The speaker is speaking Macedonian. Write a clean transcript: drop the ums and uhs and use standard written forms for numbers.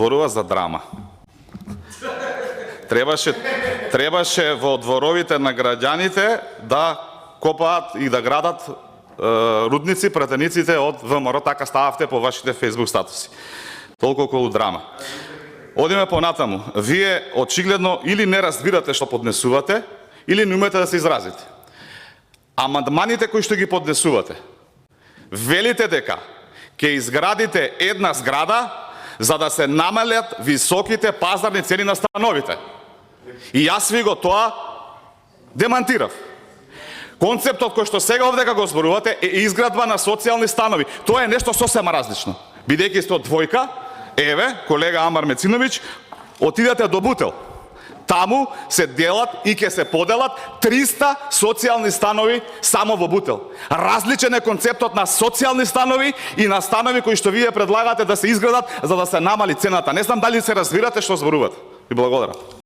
зборува за драма. Требаше во дворовите на граѓаните да копаат и да градат рудници, пратениците од ВМРО, така стававте по вашите Facebook статуси. Толку околу драма. Одиме понатаму. Вие очигледно или не разбирате што поднесувате, или не умете да се изразите. Амандманите кои што ги поднесувате, велите дека ќе изградите една зграда за да се намалят високите пазарни цени на становите. И јас ви го тоа демантирав. Концептот кој што сега овдека го зборувате е изградба на социјални станови. Тоа е нешто сосема различно. Бидејќи сте од двојка, еве, колега Амар Мециновиќ, отидете до Бутел. Таму се делат и ќе се поделат 300 социјални станови само во Бутел. Различен е концептот на социјални станови и на станови кои што вие предлагате да се изградат за да се намали цената. Не знам дали се разбирате што зборувате. И благодарам.